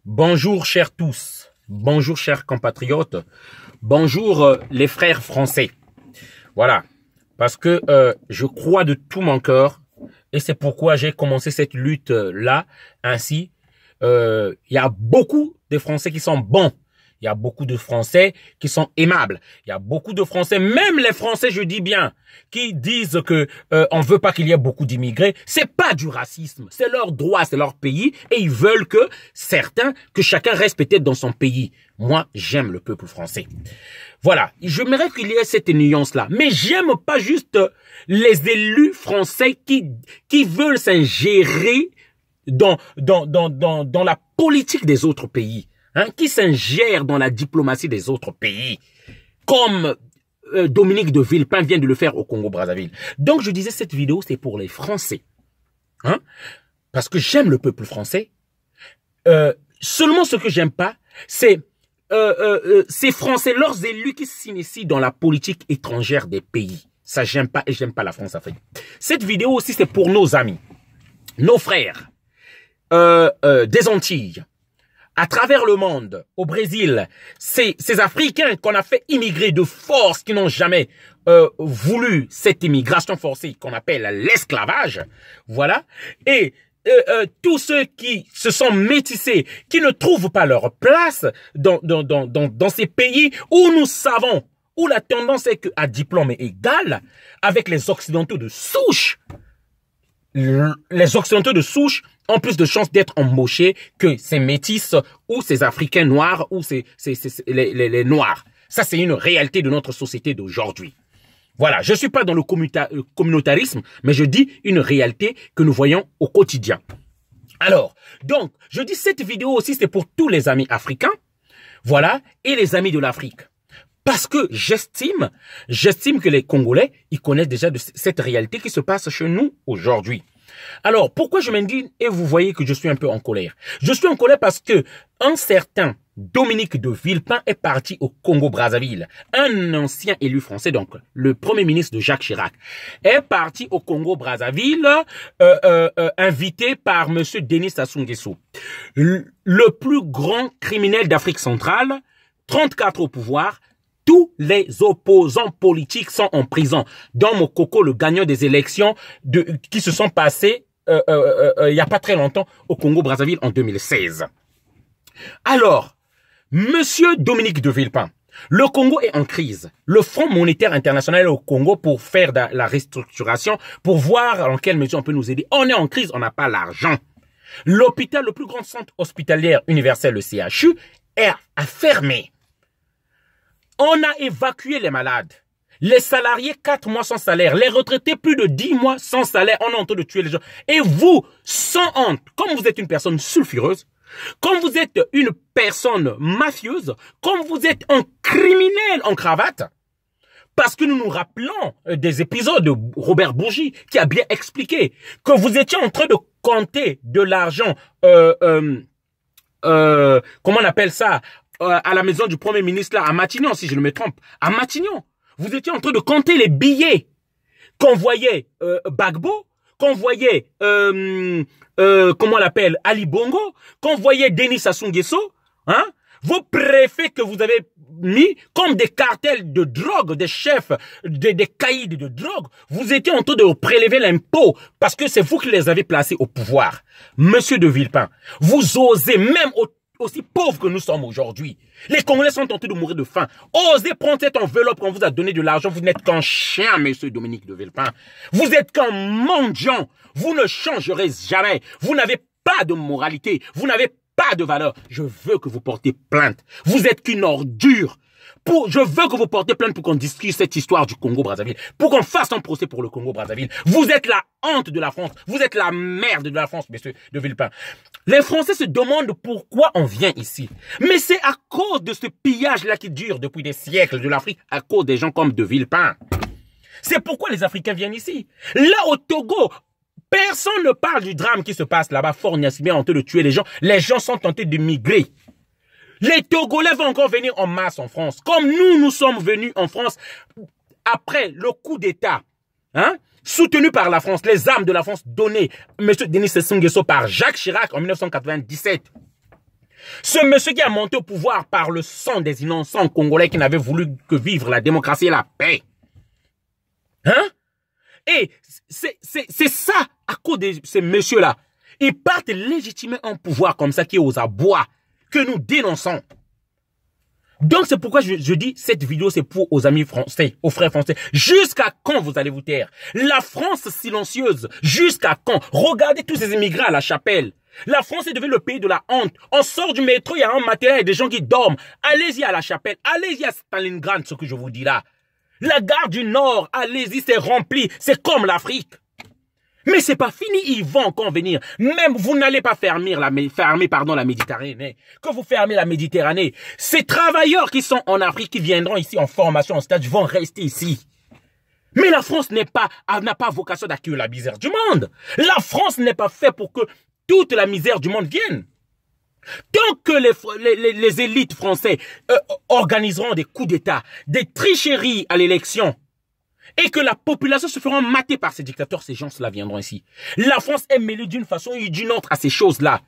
Bonjour chers tous, bonjour chers compatriotes, bonjour les frères français. Voilà, parce que je crois de tout mon cœur et c'est pourquoi j'ai commencé cette lutte-là ainsi. Il y a beaucoup de Français qui sont bons. Il y a beaucoup de Français qui sont aimables. Il y a beaucoup de Français, même les Français, je dis bien, qui disent que on veut pas qu'il y ait beaucoup d'immigrés. C'est pas du racisme, c'est leur droit, c'est leur pays, et ils veulent que chacun reste peut-être dans son pays. Moi, j'aime le peuple français. Voilà, j'aimerais qu'il y ait cette nuance-là, mais j'aime pas juste les élus français qui veulent s'ingérer dans la politique des autres pays. Qui s'ingère dans la diplomatie des autres pays, comme Dominique de Villepin vient de le faire au Congo-Brazzaville. Donc je disais, cette vidéo, c'est pour les Français. Parce que j'aime le peuple français. Seulement ce que j'aime pas, c'est ces Français, leurs élus qui s'initient dans la politique étrangère des pays. Ça, j'aime pas, et j'aime pas la France-Afrique. Cette vidéo aussi, c'est pour nos amis, nos frères, des Antilles, à travers le monde, au Brésil, ces Africains qu'on a fait immigrer de force, qui n'ont jamais voulu cette immigration forcée qu'on appelle l'esclavage, voilà, et tous ceux qui se sont métissés, qui ne trouvent pas leur place dans ces pays où nous savons, où la tendance est qu'à diplôme égal, avec les Occidentaux de souche, les Occidentaux de souche ont plus de chances d'être embauchés que ces métis ou ces Africains noirs ou les Noirs. Ça, c'est une réalité de notre société d'aujourd'hui. Voilà, je ne suis pas dans le communautarisme, mais je dis une réalité que nous voyons au quotidien. Alors, donc, je dis cette vidéo aussi, c'est pour tous les amis africains, voilà, et les amis de l'Afrique. Parce que j'estime que les Congolais, ils connaissent déjà de cette réalité qui se passe chez nous aujourd'hui. Alors, pourquoi je m'indigne et vous voyez que je suis un peu en colère? Je suis en colère parce que un certain Dominique de Villepin est parti au Congo-Brazzaville. Un ancien élu français, donc le premier ministre de Jacques Chirac, est parti au Congo-Brazzaville invité par monsieur Denis Sassou Nguesso. Le plus grand criminel d'Afrique centrale, 34 au pouvoir. Tous les opposants politiques sont en prison. Dans Mokoko, le gagnant des élections qui se sont passées il n'y a pas très longtemps au Congo-Brazzaville en 2016. Alors, monsieur Dominique de Villepin, le Congo est en crise. Le Fonds monétaire international au Congo pour faire la restructuration, pour voir en quelle mesure on peut nous aider. On est en crise, on n'a pas l'argent. L'hôpital, le plus grand centre hospitalier universel, le CHU, a fermé. On a évacué les malades, les salariés 4 mois sans salaire, les retraités plus de 10 mois sans salaire, on est en train de tuer les gens. Et vous, sans honte, comme vous êtes une personne sulfureuse, comme vous êtes une personne mafieuse, comme vous êtes un criminel en cravate, parce que nous nous rappelons des épisodes de Robert Bourgi qui a bien expliqué que vous étiez en train de compter de l'argent, comment on appelle ça, à la maison du Premier ministre, là, à Matignon, si je ne me trompe, à Matignon. Vous étiez en train de compter les billets qu'envoyait Gbagbo, qu'envoyait, comment on l'appelle, Ali Bongo, qu'envoyait Denis Sassou Nguesso, vos préfets que vous avez mis comme des cartels de drogue, des chefs, des caïds de drogue, vous étiez en train de prélever l'impôt parce que c'est vous qui les avez placés au pouvoir. Monsieur de Villepin, vous osez même aussi pauvres que nous sommes aujourd'hui. Les Congolais sont tentés de mourir de faim. Osez prendre cette enveloppe qu'on vous a donné de l'argent. Vous n'êtes qu'un chien, monsieur Dominique de Villepin. Vous êtes qu'un mendiant. Vous ne changerez jamais. Vous n'avez pas de moralité. Vous n'avez pas de valeur. Je veux que vous portez plainte. Vous êtes qu'une ordure. Je veux que vous portez plainte pour qu'on discute cette histoire du Congo-Brazzaville. Pour qu'on fasse un procès pour le Congo-Brazzaville. Vous êtes la honte de la France. Vous êtes la merde de la France, monsieur de Villepin. Les Français se demandent pourquoi on vient ici. Mais c'est à cause de ce pillage-là qui dure depuis des siècles de l'Afrique, à cause des gens comme de Villepin. C'est pourquoi les Africains viennent ici. Là, au Togo, personne ne parle du drame qui se passe là-bas. Fort Gnassingbé est en train de tuer les gens. Les gens sont tentés de migrer. Les Togolais vont encore venir en masse en France. Comme nous sommes venus en France après le coup d'État, soutenu par la France, les armes de la France données, M. Denis Sassou Nguesso par Jacques Chirac en 1997. Ce monsieur qui a monté au pouvoir par le sang des innocents congolais qui n'avaient voulu que vivre la démocratie et la paix. Hein? Et c'est ça, à cause de ces messieurs-là. Ils partent légitimer un pouvoir comme ça qui est aux abois, que nous dénonçons. Donc c'est pourquoi je dis, cette vidéo c'est pour aux amis français, aux frères français. Jusqu'à quand vous allez vous taire? La France silencieuse, jusqu'à quand? Regardez tous ces immigrés à la chapelle. La France est devenue le pays de la honte. On sort du métro, il y a un matériel et des gens qui dorment. Allez-y à la chapelle, allez-y à Stalingrad, ce que je vous dis là. La gare du Nord, allez-y, c'est rempli, c'est comme l'Afrique. Mais c'est pas fini, ils vont encore venir. Même vous n'allez pas fermer la Méditerranée. Que vous fermez la Méditerranée, ces travailleurs qui sont en Afrique, qui viendront ici en formation, en stage, vont rester ici. Mais la France n'a pas vocation d'accueillir la misère du monde. La France n'est pas faite pour que toute la misère du monde vienne. Tant que les élites françaises organiseront des coups d'État, des tricheries à l'élection, et que la population se fera mater par ces dictateurs, ces gens-là viendront ici. La France est mêlée d'une façon ou d'une autre à ces choses-là.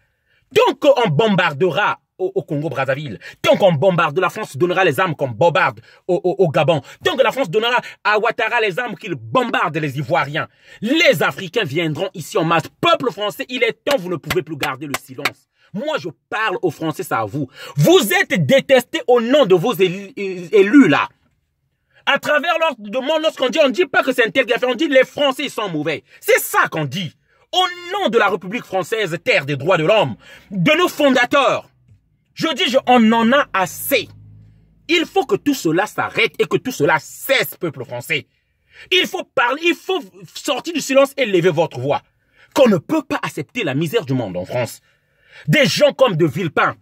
Tant qu'on bombardera au Congo-Brazzaville, tant qu'on bombarde, la France donnera les armes qu'on bombarde au Gabon, tant que la France donnera à Ouattara les armes qu'il bombarde les Ivoiriens, les Africains viendront ici en masse. Peuple français, il est temps, vous ne pouvez plus garder le silence. Moi, je parle aux Français, c'est à vous. Vous êtes détestés au nom de vos élus là. À travers leur demande, lorsqu'on dit, on ne dit pas que c'est un tel qui a fait, on dit les Français ils sont mauvais. C'est ça qu'on dit. Au nom de la République française, terre des droits de l'homme, de nos fondateurs, je dis, on en a assez. Il faut que tout cela s'arrête et que tout cela cesse, peuple français. Il faut parler, il faut sortir du silence et lever votre voix. Qu'on ne peut pas accepter la misère du monde en France. Des gens comme de Villepin,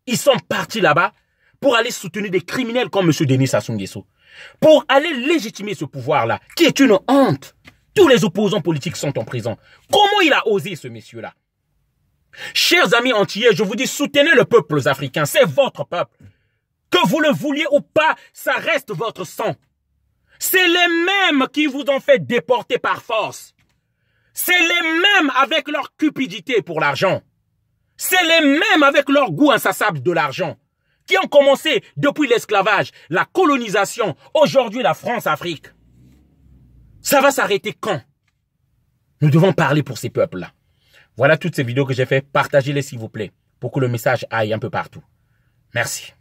ils sont partis là-bas pour aller soutenir des criminels comme M. Denis Sassou Nguesso. Pour aller légitimer ce pouvoir-là, qui est une honte. Tous les opposants politiques sont en prison. Comment il a osé, ce monsieur-là? Chers amis antillais, je vous dis, soutenez le peuple africain. C'est votre peuple. Que vous le vouliez ou pas, ça reste votre sang. C'est les mêmes qui vous ont fait déporter par force. C'est les mêmes avec leur cupidité pour l'argent. C'est les mêmes avec leur goût insatiable de l'argent. Qui ont commencé depuis l'esclavage, la colonisation, aujourd'hui la France-Afrique. Ça va s'arrêter quand? Nous devons parler pour ces peuples-là. Voilà toutes ces vidéos que j'ai fait. Partagez-les s'il vous plaît, pour que le message aille un peu partout. Merci.